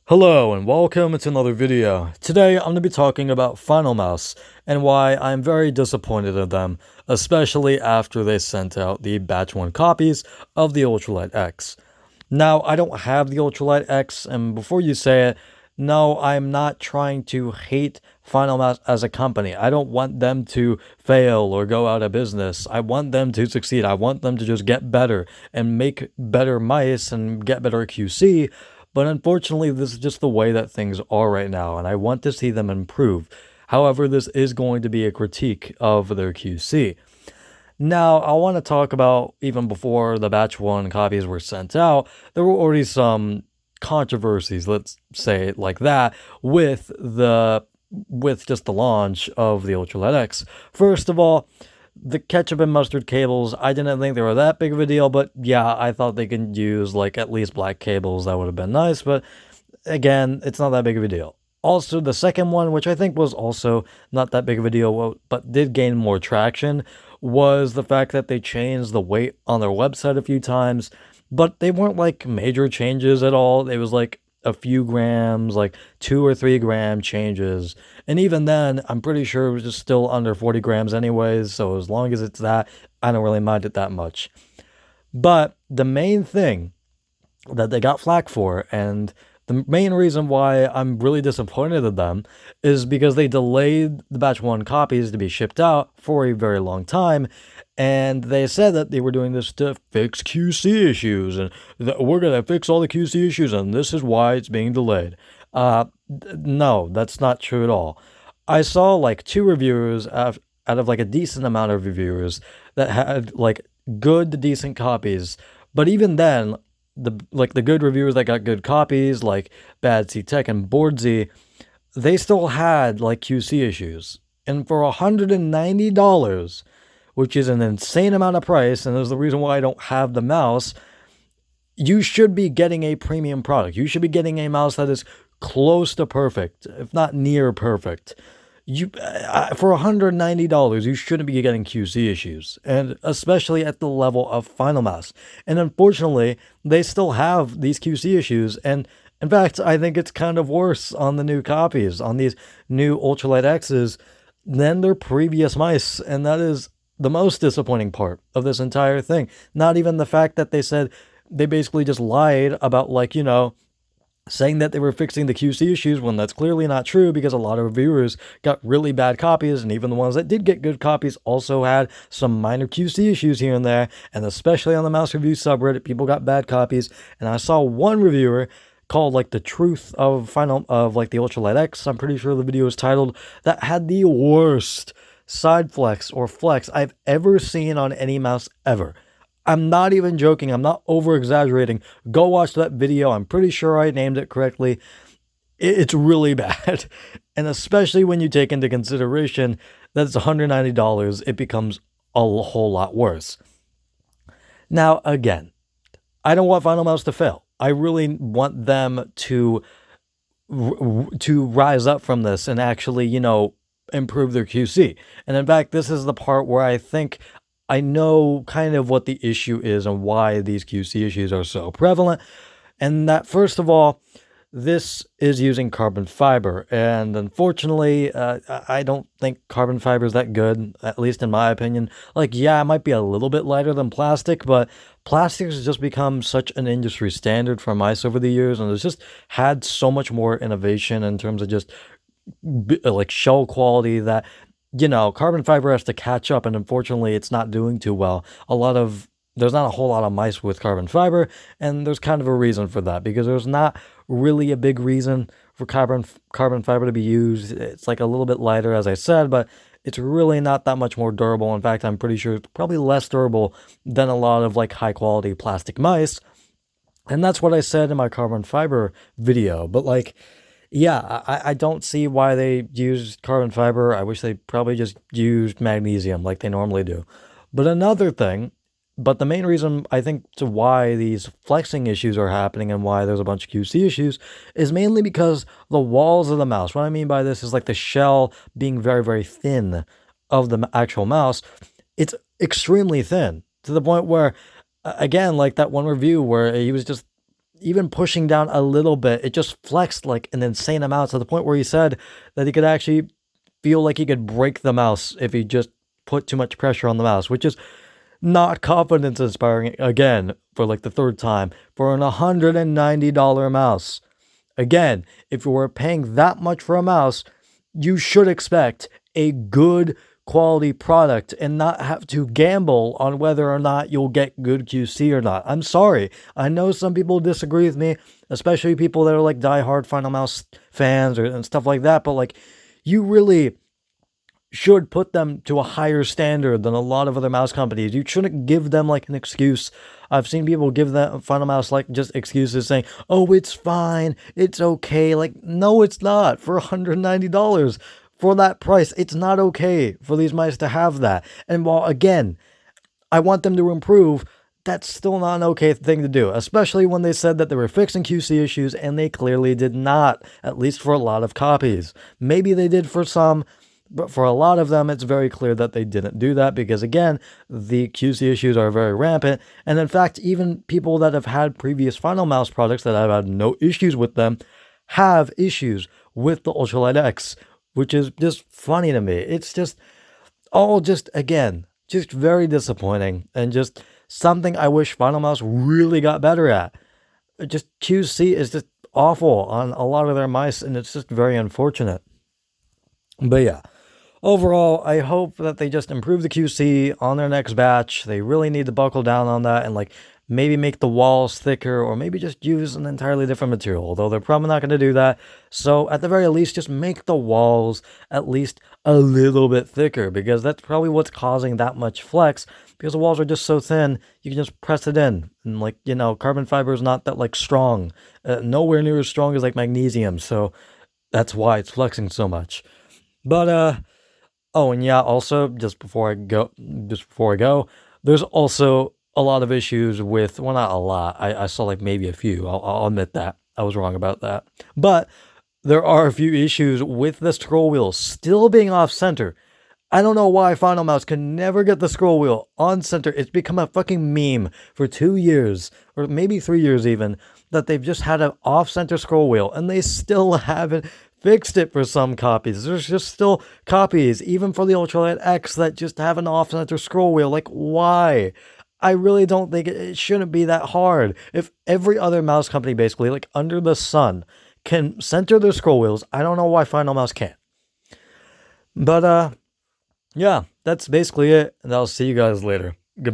Hello and welcome to another video. Today I'm going to be talking about Finalmouse and why I'm very disappointed in them, especially after they sent out the batch 1 copies of the UltralightX. Now, I don't have the UltralightX, and before you say it, no, I'm not trying to hate Finalmouse as a company. I don't want them to fail or go out of business. I want them to succeed. I want them to just get better and make better mice and get better QC. But unfortunately, this is just the way that things are right now, and I want to see them improve. However, this is going to be a critique of their QC. Now, I want to talk about, even before the batch 1 copies were sent out, there were already some controversies, let's say it like that, with just the launch of the UltralightX. First of all, the ketchup and mustard cables, I didn't think they were that big of a deal, but yeah, I thought they could use like at least black cables. That would have been nice, but again, it's not that big of a deal. Also, the second one, which I think was also not that big of a deal, but did gain more traction, was the fact that they changed the weight on their website a few times, but they weren't like major changes at all. It was like a few grams, like 2 or 3 gram changes. And even then, I'm pretty sure it was just still under 40 grams anyways. So as long as it's that, I don't really mind it that much. But the main thing that they got flack for, and the main reason why I'm really disappointed in them, is because they delayed the batch 1 copies to be shipped out for a very long time. And they said that they were doing this to fix QC issues, and we're going to fix all the QC issues, and this is why it's being delayed. No, that's not true at all. I saw like 2 reviewers out of like a decent amount of reviewers that had like good to decent copies. But even then, the good reviewers that got good copies, like Bad C Tech and Boardsy, they still had like QC issues. And for $190, which is an insane amount of price, and is the reason why I don't have the mouse, you should be getting a premium product. You should be getting a mouse that is close to perfect, if not near perfect. For $190, you shouldn't be getting QC issues, and especially at the level of Finalmouse. And unfortunately, they still have these QC issues, and in fact, I think it's kind of worse on the new copies, on these new UltralightXs, than their previous mice, and that is the most disappointing part of this entire thing. Not even the fact that they said they basically just lied about, like, saying that they were fixing the QC issues when that's clearly not true, because a lot of reviewers got really bad copies, and even the ones that did get good copies also had some minor QC issues here and there, and especially on the mouse review subreddit, people got bad copies. And I saw one reviewer called like the truth of like the UltralightX, I'm pretty sure the video is titled, that had the worst side flex or flex I've ever seen on any mouse ever. I'm not even joking. I'm not over exaggerating. Go watch that video. I'm pretty sure I named it correctly. It's really bad. And especially when you take into consideration that it's $190, it becomes a whole lot worse. Now, again, I don't want Finalmouse to fail. I really want them to rise up from this and actually, improve their QC. And in fact, this is the part where I think I know kind of what the issue is and why these QC issues are so prevalent. And that, first of all, this is using carbon fiber. And unfortunately, I don't think carbon fiber is that good, at least in my opinion. Like, yeah, it might be a little bit lighter than plastic, but plastic has just become such an industry standard for mice over the years. And it's just had so much more innovation in terms of just like shell quality that, carbon fiber has to catch up, and unfortunately it's not doing too well. There's not a whole lot of mice with carbon fiber, and there's kind of a reason for that, because there's not really a big reason for carbon fiber to be used. It's like a little bit lighter, as I said, but it's really not that much more durable. In fact, I'm pretty sure it's probably less durable than a lot of like high quality plastic mice. And that's what I said in my carbon fiber video. But like, yeah, I don't see why they used carbon fiber. I wish they probably just used magnesium like they normally do. But the main reason I think to why these flexing issues are happening and why there's a bunch of QC issues is mainly because the walls of the mouse. What I mean by this is like the shell being very, very thin of the actual mouse. It's extremely thin to the point where, again, like that one review where he was just even pushing down a little bit, it just flexed like an insane amount to the point where he said that he could actually feel like he could break the mouse if he just put too much pressure on the mouse, which is not confidence inspiring again for like the third time for an $190 mouse. Again, if you were paying that much for a mouse, you should expect a good quality product and not have to gamble on whether or not you'll get good QC or not. I'm sorry. I know some people disagree with me, especially people that are like diehard Finalmouse fans and stuff like that, but like you really should put them to a higher standard than a lot of other mouse companies. You shouldn't give them like an excuse. I've seen people give that Finalmouse like just excuses saying, "Oh, it's fine, it's okay." Like, no, it's not. For $190 for that price, it's not okay for these mice to have that. And while again, I want them to improve, that's still not an okay thing to do, especially when they said that they were fixing QC issues and they clearly did not, at least for a lot of copies. Maybe they did for some, but for a lot of them, it's very clear that they didn't do that because, again, the QC issues are very rampant. And in fact, even people that have had previous Finalmouse products that have had no issues with them have issues with the UltralightX, which is just funny to me. It's just all just, again, just very disappointing and just something I wish Finalmouse really got better at. Just QC is just awful on a lot of their mice, and it's just very unfortunate. But yeah. Overall, I hope that they just improve the QC on their next batch. They really need to buckle down on that and like maybe make the walls thicker or maybe just use an entirely different material, although they're probably not going to do that. So at the very least, just make the walls at least a little bit thicker because that's probably what's causing that much flex because the walls are just so thin, you can just press it in. And like, you know, carbon fiber is not that like strong, nowhere near as strong as like magnesium. So that's why it's flexing so much. But, oh, and yeah, also, just before I go, there's also a lot of issues with, well, not a lot. I saw like maybe a few. I'll admit that. I was wrong about that. But there are a few issues with the scroll wheel still being off center. I don't know why Finalmouse can never get the scroll wheel on center. It's become a fucking meme for 2 years, or maybe 3 years even, that they've just had an off-center scroll wheel, and they still haven't fixed it for some copies. There's just still copies, even for the UltralightX, that just have an off-center scroll wheel. Like, why? I really don't think it shouldn't be that hard. If every other mouse company, basically, like under the sun, can center their scroll wheels, I don't know why Finalmouse can't. But, yeah, that's basically it, and I'll see you guys later. Goodbye.